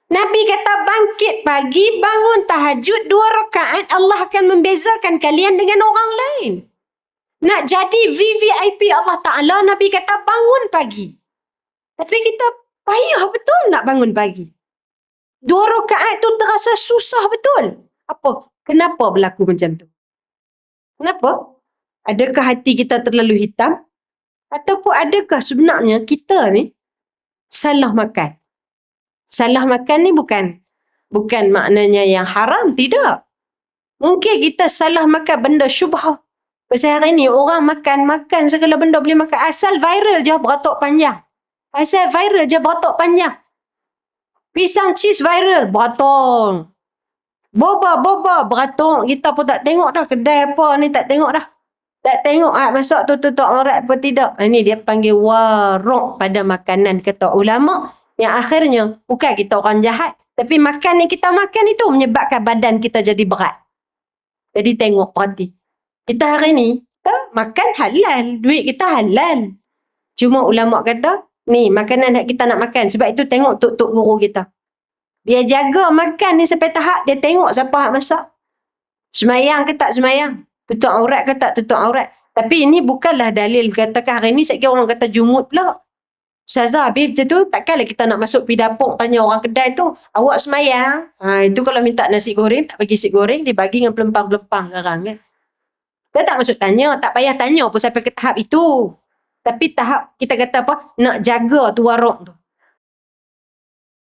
Nabi kata bangkit pagi, bangun tahajud 2 rakaat, Allah akan membezakan kalian dengan orang lain. Nak jadi VVIP Allah Ta'ala, Nabi kata bangun pagi. Tapi kita payah betul nak bangun pagi. 2 rakaat tu terasa susah betul. Kenapa berlaku macam tu? Kenapa? Adakah hati kita terlalu hitam? Ataupun adakah sebenarnya kita ni salah makan? Salah makan ni bukan maknanya yang haram, tidak. Mungkin kita salah makan benda syubhah. Pasal hari ni orang makan segala benda boleh makan. Asal viral je beratok panjang. Pisang cheese viral, beratok. Boba beratok. Kita pun tak tengok dah kedai apa ni, tak tengok dah. Tak tengok masak tu tutup aurat apa tidak. Ini dia panggil warok pada makanan, kata ulama. Yang akhirnya bukan kita orang jahat, tapi makan yang kita makan itu menyebabkan badan kita jadi berat. Jadi tengok, perhati. Kita hari ni makan halal, duit kita halal. Cuma ulama kata, ni makanan yang kita nak makan. Sebab itu tengok tok guru kita. Dia jaga makan ni sampai tahap dia tengok siapa yang masak. Semayang ke tak semayang? Tutup aurat ke tak tutup aurat? Tapi ini bukanlah dalil katakan hari ni saya kira orang kata jumud pula. Ustazah, habis macam tu, takkanlah kita nak masuk pergi dapur tanya orang kedai tu, awak semayang? Itu kalau minta nasi goreng, tak bagi nasi goreng, dia bagi dengan pelempang-pelempang sekarang kan. Dia tak masuk tanya, tak payah tanya pun sampai ke tahap itu. Tapi tahap kita kata apa? Nak jaga tu warung tu.